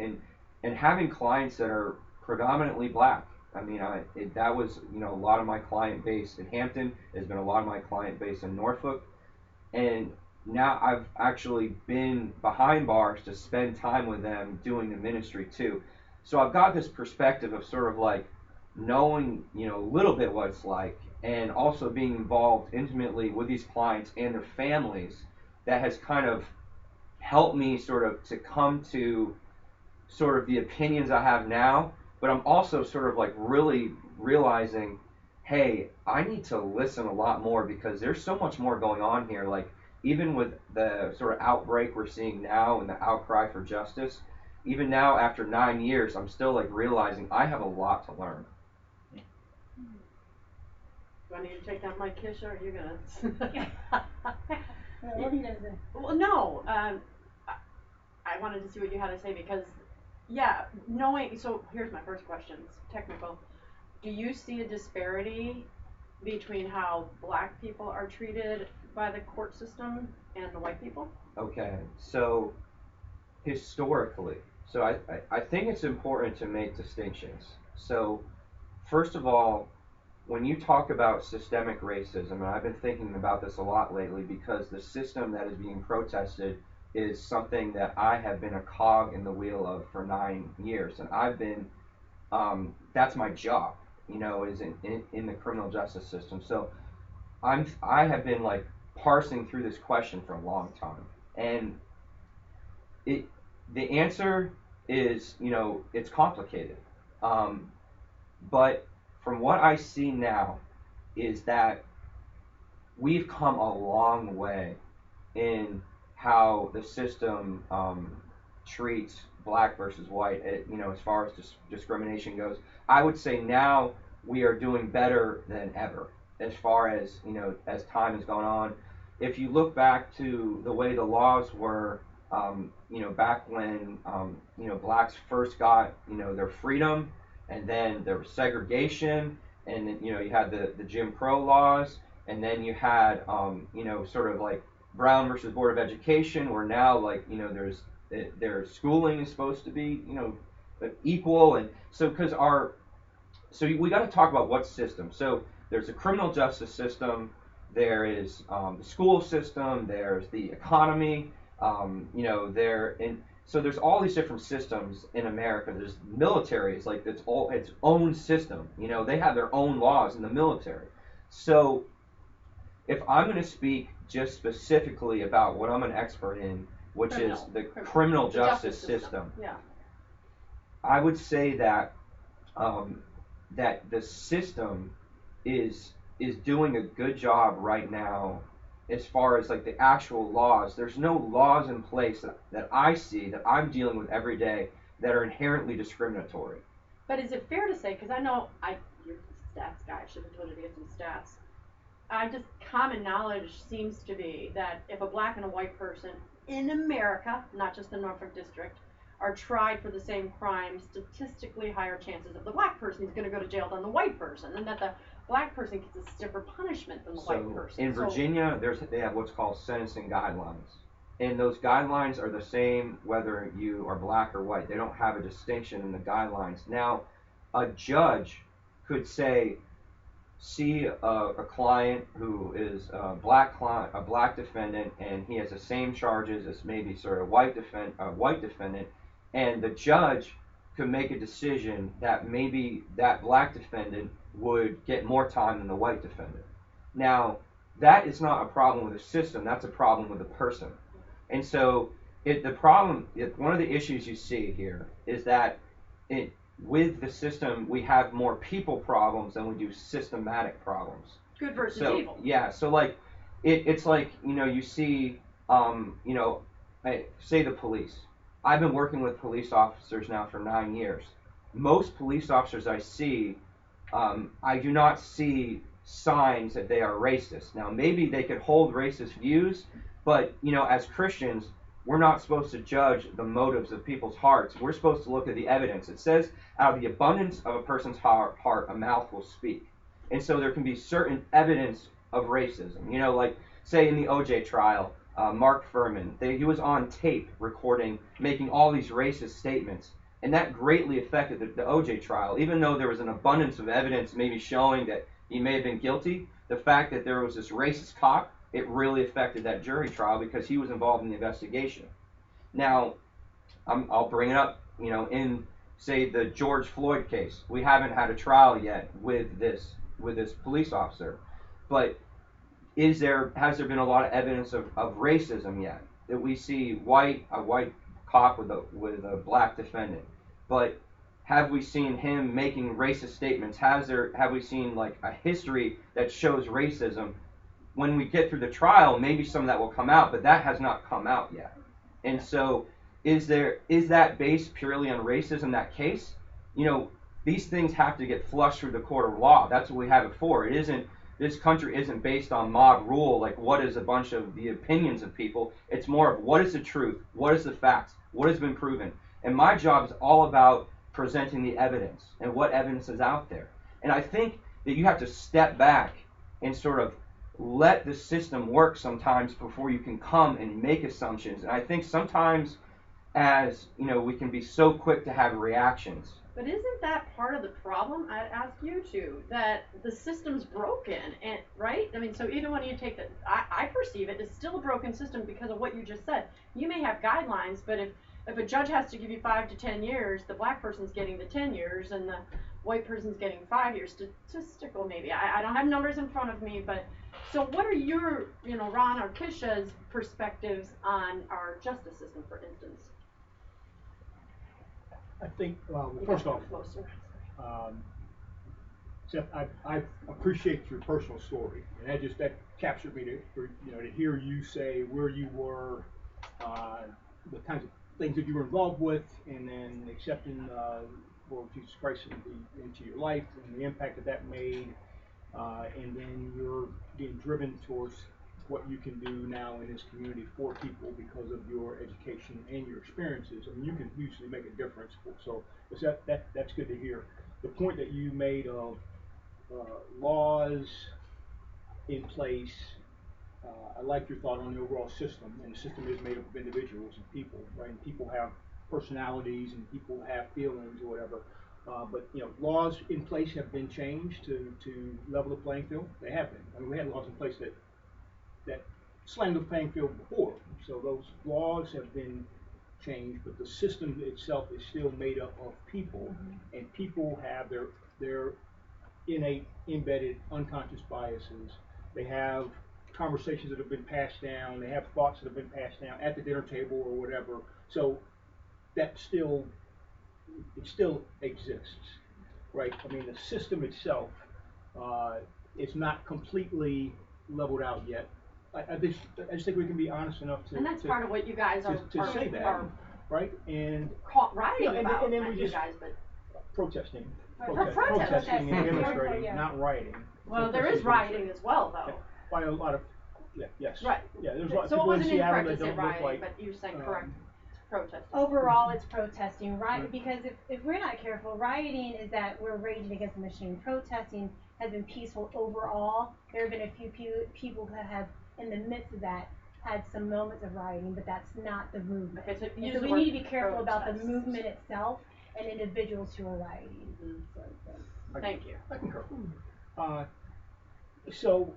and having clients that are predominantly black. I mean, that was a lot of my client base in Hampton. Has been a lot of my client base in Norfolk, and now I've actually been behind bars to spend time with them doing the ministry too. So I've got this perspective of sort of like knowing a little bit what it's like, and also being involved intimately with these clients and their families, that has kind of helped me sort of to come to sort of the opinions I have now. But I'm also sort of like really realizing, hey, I need to listen a lot more, because there's so much more going on here. Like even with the sort of outbreak we're seeing now and the outcry for justice, even now after 9 years, I'm still like realizing I have a lot to learn. Do I need to take that mic, Kisha, or are you gonna? Well, no. I wanted to see what you had to say, because, yeah, knowing. So here's my first question. It's technical. Do you see a disparity between how black people are treated by the court system and the white people? Okay, so historically, so I think it's important to make distinctions. So first of all, when you talk about systemic racism, and I've been thinking about this a lot lately, because the system that is being protested is something that I have been a cog in the wheel of for 9 years, and I've been that's my job, is in the criminal justice system. So I have been like parsing through this question for a long time, and the answer is it's complicated, but from what I see now is that we've come a long way in how the system treats black versus white, as far as discrimination goes. I would say now we are doing better than ever as far as, as time has gone on. If you look back to the way the laws were, back when, blacks first got, their freedom, and then there was segregation, and then, you had the Jim Crow laws, and then you had, sort of like Brown versus Board of Education, where now, like, their schooling is supposed to be, equal. And so so we got to talk about what system. So there's a criminal justice system, there is the school system, there's the economy, so there's all these different systems in America. There's military, it's like its own system. They have their own laws in the military. So if I'm going to speak just specifically about what I'm an expert in, which is the criminal justice system, yeah, I would say that that the system is doing a good job right now as far as like the actual laws. There's no laws in place that I see that I'm dealing with every day that are inherently discriminatory. But is it fair to say, because I know you're the stats guy, I should have told you to get some stats. Just common knowledge seems to be that if a black and a white person in America, not just the Norfolk district, are tried for the same crime, statistically higher chances of the black person is going to go to jail than the white person, and that the black person gets a stiffer punishment than the white person. In Virginia, they have what's called sentencing guidelines, and those guidelines are the same whether you are black or white. They don't have a distinction in the guidelines. Now, a judge could see a client who is a black defendant, and he has the same charges as maybe sort of a white defendant, and the judge could make a decision that maybe that black defendant would get more time than the white defendant. Now, that is not a problem with the system. That's a problem with the person. And so, one of the issues you see here is that with the system, we have more people problems than we do systematic problems. Good versus evil. Yeah. So like, it's like, you see, say the police. I've been working with police officers now for 9 years. Most police officers I see, I do not see signs that they are racist. Now, maybe they could hold racist views, but, as Christians, we're not supposed to judge the motives of people's hearts. We're supposed to look at the evidence. It says, out of the abundance of a person's heart, a mouth will speak. And so there can be certain evidence of racism. Like, say in the OJ trial, Mark Furman, he was on tape recording, making all these racist statements. And that greatly affected the OJ trial. Even though there was an abundance of evidence maybe showing that he may have been guilty, the fact that there was this racist cop, it really affected that jury trial because he was involved in the investigation. Now, I'll bring it up, in, say, the George Floyd case. We haven't had a trial yet with this police officer. But has there been a lot of evidence of racism yet? That we see a white cop with a black defendant. But have we seen him making racist statements? Have we seen like a history that shows racism? When we get through the trial, maybe some of that will come out, but that has not come out yet. And so, is that based purely on racism, that case? These things have to get flushed through the court of law. That's what we have it for. This country isn't based on mob rule, like what is a bunch of the opinions of people. It's more of what is the truth, what is the facts, what has been proven. And my job is all about presenting the evidence and what evidence is out there. And I think that you have to step back and sort of let the system work sometimes before you can come and make assumptions. And I think sometimes, as we can be so quick to have reactions. But isn't that part of the problem? I'd ask you to, that the system's broken, and right? I mean, so even when you take I perceive it as still a broken system because of what you just said. You may have guidelines, but if a judge has to give you 5 to 10 years, the black person's getting the 10 years, and the white person's getting 5 years. Statistical, maybe. I don't have numbers in front of me, but so what are your, Ron or Kisha's perspectives on our justice system, for instance? I think, first off, Seth, I appreciate your personal story, and that captured me to hear you say where you were, the kinds of things that you were involved with, and then accepting Lord Jesus Christ into your life and the impact that made, and then you're being driven towards what you can do now in this community for people because of your education and your experiences. I mean, you can usually make a difference. So that's good to hear. The point that you made of laws in place, I like your thought on the overall system, and the system is made up of individuals and people, right? And people have personalities and people have feelings or whatever. But laws in place have been changed to level the playing field. They have been. I mean, we had laws in place that slammed the playing field before. So those laws have been changed, but the system itself is still made up of people, and people have their innate, embedded, unconscious biases. They have conversations that have been passed down. They have thoughts that have been passed down at the dinner table or whatever. So that still exists, right? I mean, the system itself is not completely leveled out yet. I just think we can be honest enough to. And that's part of what you guys are to say that, are right? And writing about. and then not we you just guys, but protesting, protesting and yeah. demonstrating, Yeah. not rioting. well, there is rioting as well, though. By a lot of, yes. Right. Yeah, there's a lot of So it people in wasn't Seattle incorrect that to say don't look rioting, like. but you're saying correct. It's protesting. Overall, it's protesting, right? Right. Because if we're not careful, rioting is that we're raging against the machine. Protesting has been peaceful overall. There have been a few people that have, in the midst of that, had some moments of rioting, but that's not the movement. Okay, so And use so the we word need to be careful about the protest. movement itself and individuals who are rioting. Thank you. I concur. So,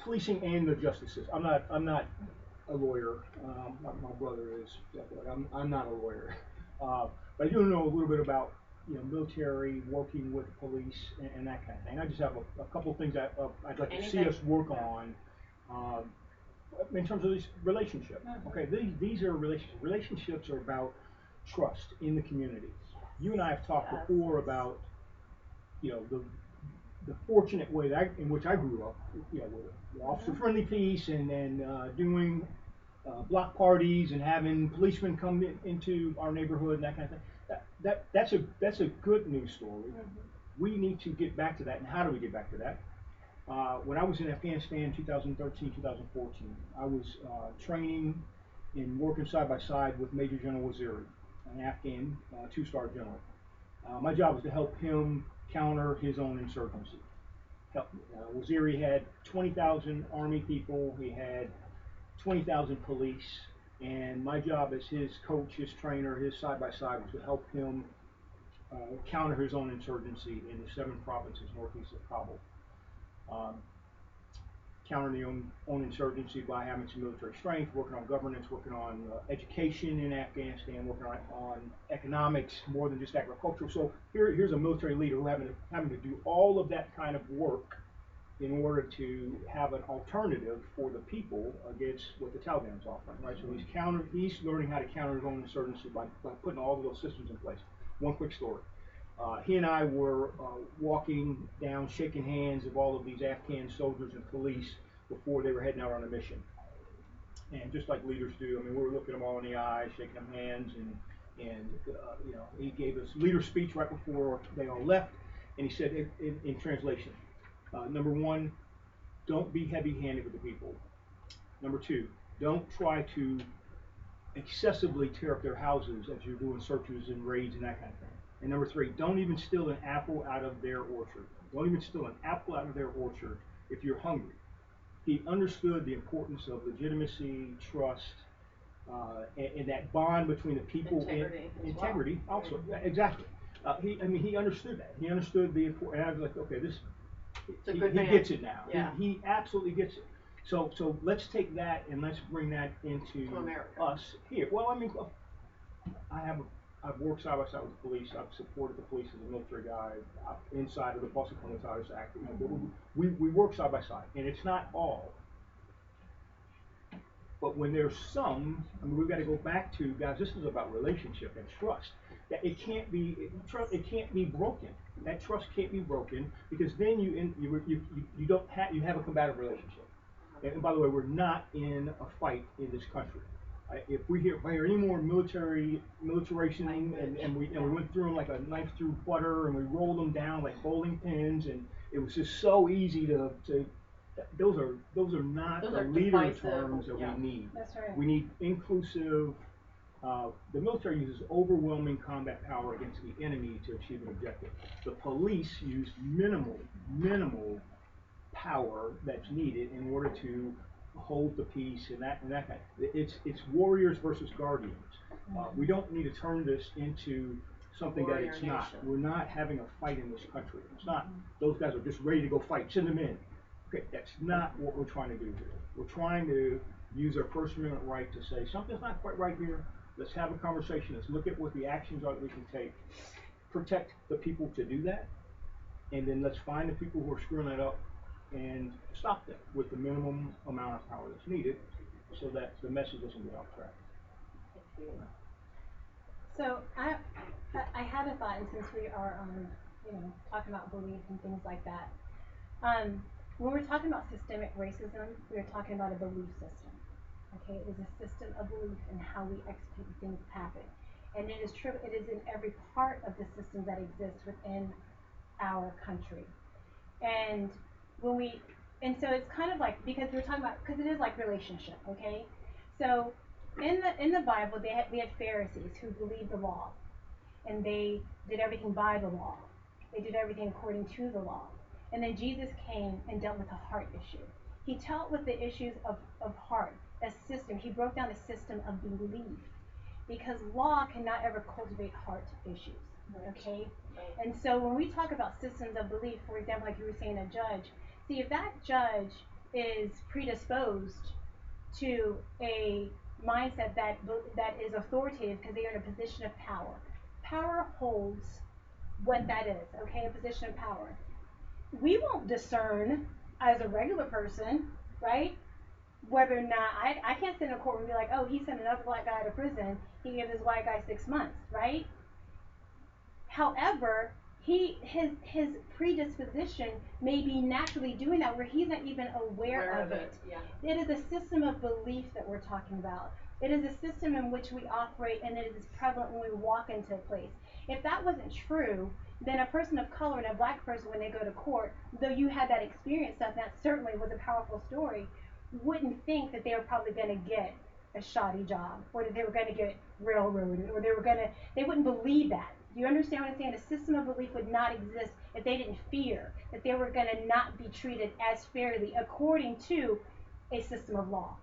policing and the justice system. I'm not a lawyer. My brother is. I'm not a lawyer. But I do know a little bit about military, working with police, and that kind of thing. I just have a couple of things that I'd like to see us work on. In terms of this relationship. Okay, these are relationships. Relationships are about trust in the community. You and I have talked before about the fortunate way in which I grew up, with officer-friendly peace, and then doing block parties and having policemen come into our neighborhood and that kind of thing. That's a good news story. We need to get back to that. And how do we get back to that? When I was in Afghanistan 2013, 2014, I was training and working side by side with Major General Waziri, an Afghan two-star general. My job was to help him counter his own insurgency. Waziri had 20,000 army people, he had 20,000 police, and my job as his coach, his trainer, his side by side was to help him counter his own insurgency in the 7 provinces northeast of Kabul. Countering the own insurgency by having some military strength, working on governance, working on education in Afghanistan, working on economics more than just agricultural. So here's a military leader who having to do all of that kind of work in order to have an alternative for the people against what the Taliban is offering, right? So he's learning how to counter his own insurgency by putting all of those systems in place. One quick story. He and I were walking down, shaking hands of all of these Afghan soldiers and police before they were heading out on a mission. And just like leaders do, I mean, we were looking them all in the eyes, shaking them hands, and he gave us leader speech right before they all left, and he said in translation, number 1, don't be heavy-handed with the people. Number 2, don't try to excessively tear up their houses as you're doing searches and raids and that kind of thing. And number 3, don't even steal an apple out of their orchard. Don't even steal an apple out of their orchard if you're hungry. He understood the importance of legitimacy, trust, and that bond between the people. Integrity also. Yeah, exactly. He understood that. He understood the importance. And I was like, okay, he gets it now. Yeah. He absolutely gets it. So let's take that and let's bring that into us here. Well, I mean, I've worked side by side with the police. I've supported the police as a military guy inside of the Boston Commissariat Act. We work side by side, and it's not all. But when there's some, I mean, we've got to go back to, guys. This is about relationship and trust. That it can't be broken. That trust can't be broken because then you have a combative relationship. And by the way, we're not in a fight in this country. If we hear any more militarization and we went through them like a knife through butter and we rolled them down like bowling pins and it was just so easy to those are not the leader terms that we need. That's right. We need inclusive. The military uses overwhelming combat power against the enemy to achieve an objective. The police use minimal power that's needed in order to hold the peace and that kind. It's warriors versus guardians. We don't need to turn this into something that it's not. We're not having a fight in this country. It's not. Those guys are just ready to go fight. Send them in. Okay, that's not what we're trying to do here. We're trying to use our First Amendment right to say something's not quite right here. Let's have a conversation. Let's look at what the actions are that we can take. Protect the people to do that, and then let's find the people who are screwing that up and stop them with the minimum amount of power that's needed so that the message doesn't get off track. So I had a thought, and since we are talking about belief and things like that, when we're talking about systemic racism, we're talking about a belief system. Okay, it is a system of belief in how we execute things happen. And it is true, it is in every part of the system that exists within our country. And when we, and so it's kind of like, because we're talking about, because it is like relationship, okay? So in the Bible, we had Pharisees who believed the law, and they did everything by the law. They did everything according to the law. And then Jesus came and dealt with a heart issue. He dealt with the issues of heart, a system. He broke down a system of belief, because law cannot ever cultivate heart issues. Okay? And so when we talk about systems of belief, for example, like you were saying, a judge, see, if that judge is predisposed to a mindset that is authoritative because they are in a position of power. Power holds what that is, okay, a position of power. We won't discern as a regular person, right, whether or not, I can't sit in a courtroom and be like, oh, he sent another black guy to prison, he gave this white guy 6 months, right? However, his predisposition may be naturally doing that where he's not even aware of it. Yeah. It is a system of belief that we're talking about. It is a system in which we operate, and it is prevalent when we walk into a place. If that wasn't true, then a person of color and a black person, when they go to court, though you had that experience, and that certainly was a powerful story, wouldn't think that they were probably going to get a shoddy job, or that they were going to get railroaded, or they wouldn't believe that. Do you understand what I'm saying? A system of belief would not exist if they didn't fear that they were going to not be treated as fairly according to a system of law.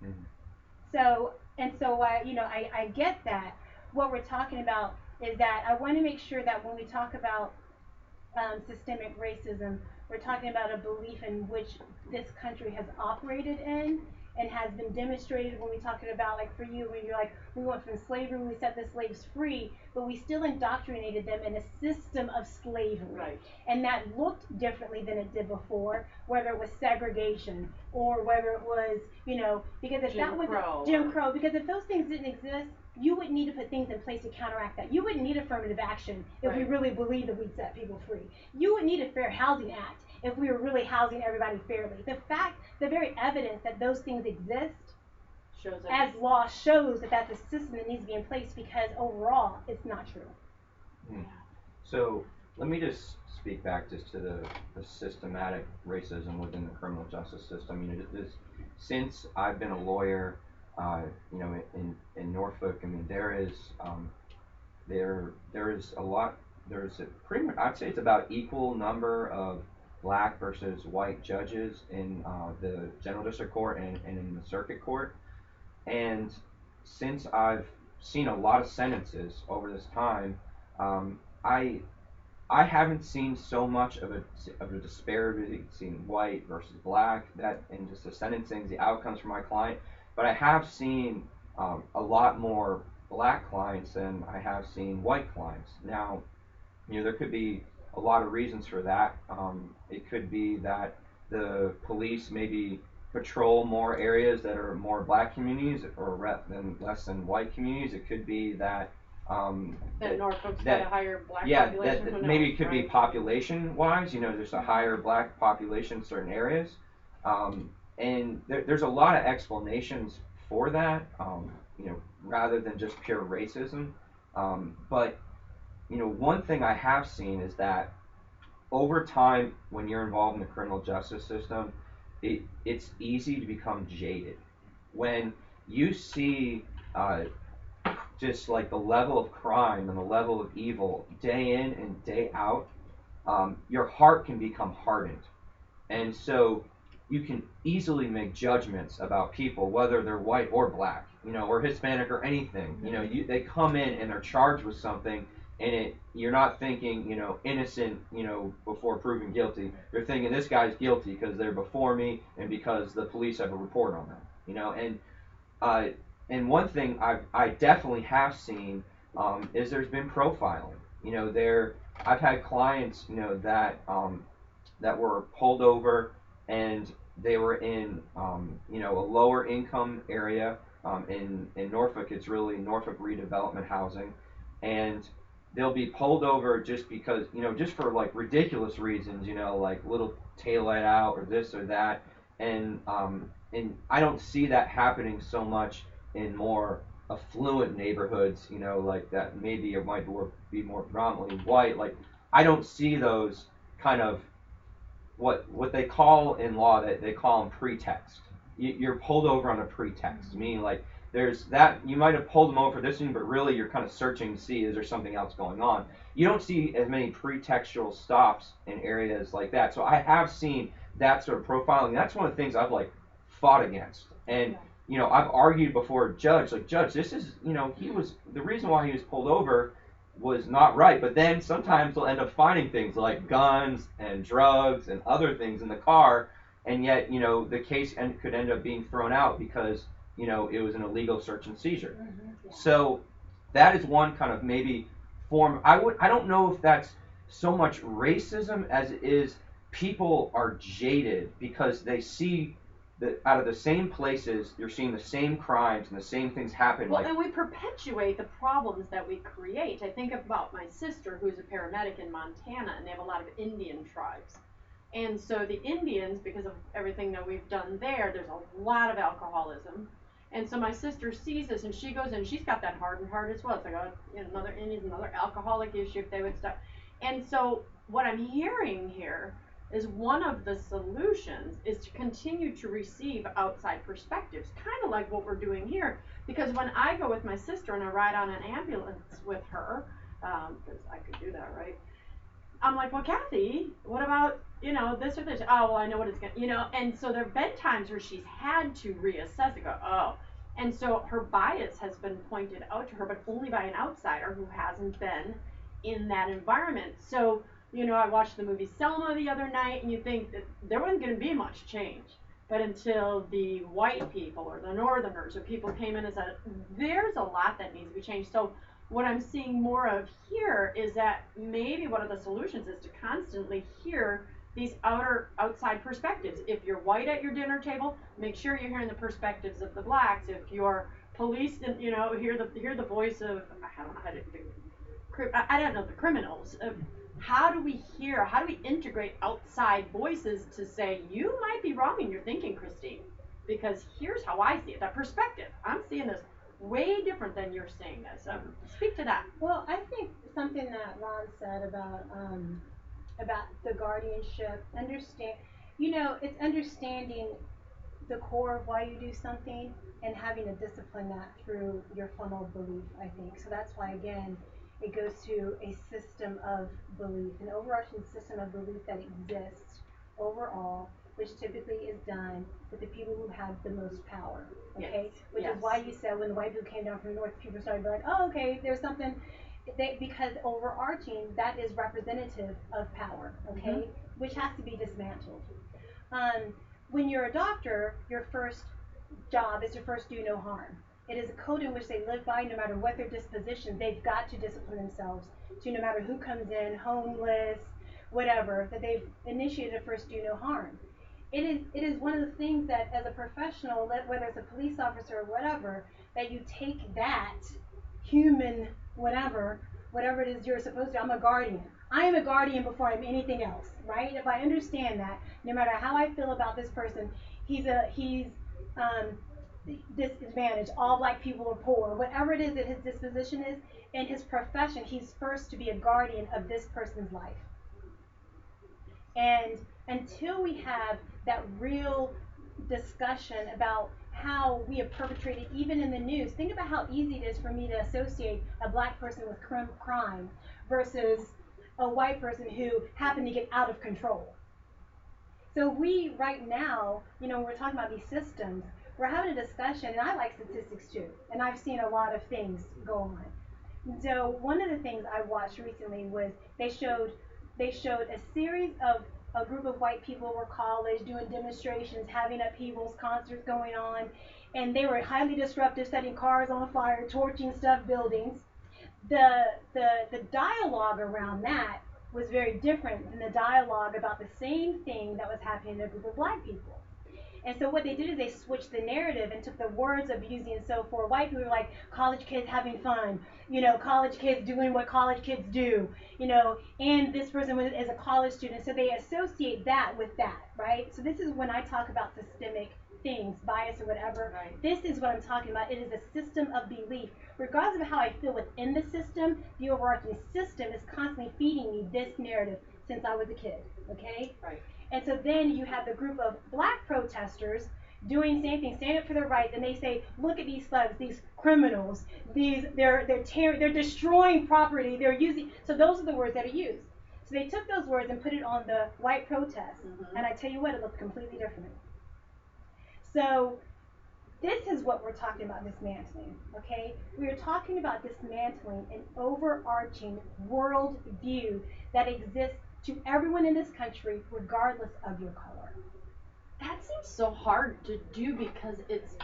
Mm-hmm. So I get that. What we're talking about is that I want to make sure that when we talk about systemic racism, we're talking about a belief in which this country has operated in and has been demonstrated. When we're talking about, like for you, when you're like, we went from slavery, we set the slaves free, but we still indoctrinated them in a system of slavery. Right. And that looked differently than it did before, whether it was segregation or whether it was, because if that was Jim Crow, because if those things didn't exist, you would need to put things in place to counteract that. You wouldn't need affirmative action if we really believed that we'd set people free. You would need a Fair Housing Act if we were really housing everybody fairly. The very evidence that those things exist as law shows that that's a system that needs to be in place, because overall it's not true. Mm. So let me just speak back just to the systematic racism within the criminal justice system. Since I've been a lawyer, in Norfolk, I mean, there is a lot. There's a pretty much, I'd say it's about equal number of black versus white judges in the General District Court and in the Circuit Court. And since I've seen a lot of sentences over this time, I haven't seen so much of a disparity between white versus black, that and just the sentencing, the outcomes for my client. But I have seen a lot more black clients than I have seen white clients. Now, there could be a lot of reasons for that. It could be that the police maybe patrol more areas that are more black communities or less than white communities. It could be that Norfolk's got a higher black population. That maybe it could be population-wise. There's a higher black population in certain areas, and there's a lot of explanations for that. Rather than just pure racism, but one thing I have seen is that over time, when you're involved in the criminal justice system, it's easy to become jaded. When you see just like the level of crime and the level of evil day in and day out, your heart can become hardened. And so you can easily make judgments about people, whether they're white or black, or Hispanic or anything. They come in and they're charged with something, and you're not thinking, innocent, before proven guilty. You're thinking this guy's guilty because they're before me and because the police have a report on them, and one thing I definitely have seen is there's been profiling. I've had clients, that were pulled over and they were in, a lower income area. In Norfolk, it's really Norfolk redevelopment housing, and they'll be pulled over just because, just for like ridiculous reasons, like little taillight out or this or that, and I don't see that happening so much in more affluent neighborhoods, like that maybe it might be more predominantly white. Like I don't see those kind of what they call in law, that they call them pretext. You're pulled over on a pretext, meaning like there's that you might have pulled them over for this thing, but really you're kind of searching to see is there something else going on. You don't see as many pretextual stops in areas like that. So I have seen that sort of profiling. That's one of the things I've like fought against. And I've argued before a judge, like, Judge, this is, he was, the reason why he was pulled over was not right. But then sometimes they'll end up finding things like guns and drugs and other things in the car, and yet, the case could end up being thrown out because, it was an illegal search and seizure. So that is one kind of maybe form. I don't know if that's so much racism as it is people are jaded because they see that out of the same places you're seeing the same crimes and the same things happen. Well, and we perpetuate the problems that we create. I think about my sister, who's a paramedic in Montana, and they have a lot of Indian tribes. And so the Indians, because of everything that we've done there, there's a lot of alcoholism. And so my sister sees this, and she goes in. She's got that hardened heart as well. It's like another Indian, another alcoholic issue if they would stop. And so what I'm hearing here is one of the solutions is to continue to receive outside perspectives, kind of like what we're doing here. Because when I go with my sister and I ride on an ambulance with her, because I could do that, right? I'm like, well, Kathy, what about, this or this? Oh, well, I know what it's going to, and so there have been times where she's had to reassess and go, oh. And so her bias has been pointed out to her, but only by an outsider who hasn't been in that environment. So, I watched the movie Selma the other night, and you think that there wasn't going to be much change. But until the white people or the northerners or people came in and said, there's a lot that needs to be changed. So what I'm seeing more of here is that maybe one of the solutions is to constantly hear these outside perspectives. If you're white at your dinner table, make sure you're hearing the perspectives of the blacks. If you're police, hear the voice of I don't know, the criminals. How do we integrate outside voices to say, you might be wrong in your thinking, Christine, because here's how I see it, that perspective. I'm seeing this way different than you're seeing this. Speak to that. Well, I think something that Ron said about the guardianship, it's understanding the core of why you do something and having to discipline that through your funnel belief, I think. So that's why, again, it goes to a system of belief, an overarching system of belief that exists overall, which typically is done with the people who have the most power, okay? Yes. Which Yes. is why you said when the white people came down from the north, people started to be like, oh, okay, there's something, because overarching, that is representative of power, okay? Which has to be dismantled. When you're a doctor, your first job is to first do no harm. It is a code in which they live by. No matter what their disposition, they've got to discipline themselves to, no matter who comes in, homeless, whatever, that they've initiated a first do no harm. It is one of the things that, as a professional, whether it's a police officer or whatever, that you take that human whatever it is you're supposed to. I'm a guardian. I am a guardian before I'm anything else, right? If I understand that, no matter how I feel about this person, he's disadvantaged, all black people are poor, whatever it is that his disposition is, in his profession, he's first to be a guardian of this person's life. And until we have that real discussion about how we have perpetrated, even in the news, think about how easy it is for me to associate a black person with crime versus a white person who happened to get out of control. So we, right now, when we're talking about these systems, we're having a discussion, and I like statistics too, and I've seen a lot of things go on. So one of the things I watched recently was they showed a series of a group of white people were college doing demonstrations, having upheavals, concerts going on, and they were highly disruptive, setting cars on fire, torching stuff, buildings. The dialogue around that was very different than the dialogue about the same thing that was happening in a group of black people. And so what they did is they switched the narrative and took the words of using. And so for white people, like college kids having fun, college kids doing what college kids do, and this person is a college student. So they associate that with that, right? So this is when I talk about systemic things, bias or whatever. Right. This is what I'm talking about. It is a system of belief. Regardless of how I feel within the system, the overarching system is constantly feeding me this narrative since I was a kid, okay? Right. And so then you have the group of black protesters doing the same thing, stand up for their rights, and they say, look at these thugs, these criminals, they're destroying property, they're using, so those are the words that are used. So they took those words and put it on the white protest, and I tell you what, it looked completely different. So this is what we're talking about dismantling, okay? We are talking about dismantling an overarching world view that exists to everyone in this country, regardless of your color. That seems so hard to do because it's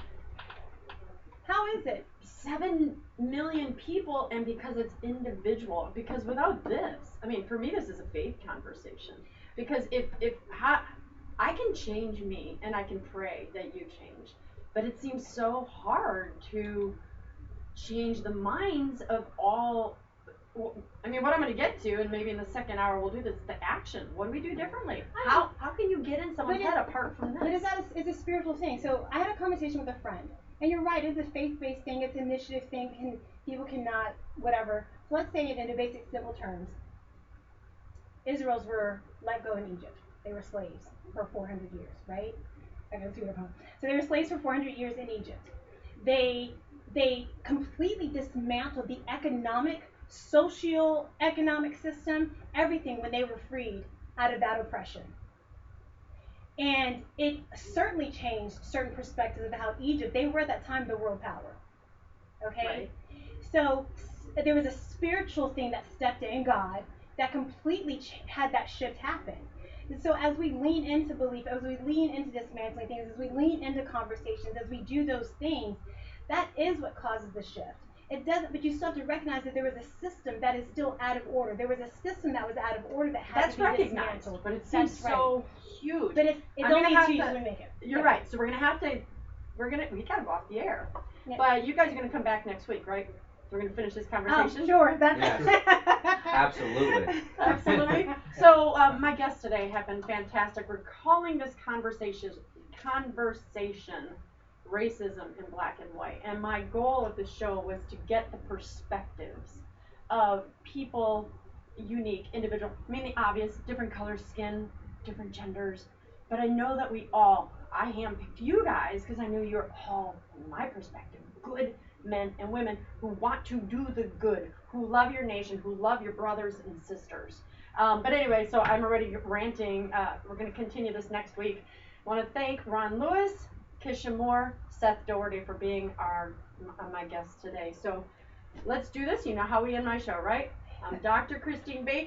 How is it? 7 million people, and because it's individual. Because without this, I mean, for me, this is a faith conversation. Because if I can change me, and I can pray that you change, but it seems so hard to change the minds of all. I mean, what I'm going to get to, and maybe in the second hour we'll do this, the action. What do we do differently? How can you get in someone's head apart from this? But it's a spiritual thing. So I had a conversation with a friend, and you're right, it's a faith-based thing, it's an initiative thing, people cannot, whatever. So let's say it in basic simple terms. Israel's were let go in Egypt. They were slaves for 400 years, right? I gotta see what I'm. So they were slaves for 400 years in Egypt. They completely dismantled the socio-economic system, everything when they were freed out of that oppression. And it certainly changed certain perspectives of how Egypt, they were at that time the world power. Okay? Right. So there was a spiritual thing that stepped in, God, that completely had that shift happen. And so as we lean into belief, as we lean into dismantling things, as we lean into conversations, as we do those things, that is what causes the shift. It doesn't, but you still have to recognize that there was a system that is still out of order. There was a system that was out of order that had to be dismantled. But it seems so huge. But it's only huge when we make it. You're right. So we gotta go off the air. Yeah. But you guys are gonna come back next week, right? We're gonna finish this conversation. Oh, sure. Yes. Absolutely. Absolutely. So my guests today have been fantastic. We're calling this conversation racism in black and white. And my goal of the show was to get the perspectives of people, unique, individual, I mean the obvious, different colors, skin, different genders. But I know that I handpicked you guys because I knew you're all, in my perspective, good men and women who want to do the good, who love your nation, who love your brothers and sisters. But anyway, so I'm already ranting. We're going to continue this next week. I want to thank Ron Lewis, Kisha Moore, Seth Doherty for being my guests today. So let's do this. You know how we end my show, right? I'm Dr. Christine Bates.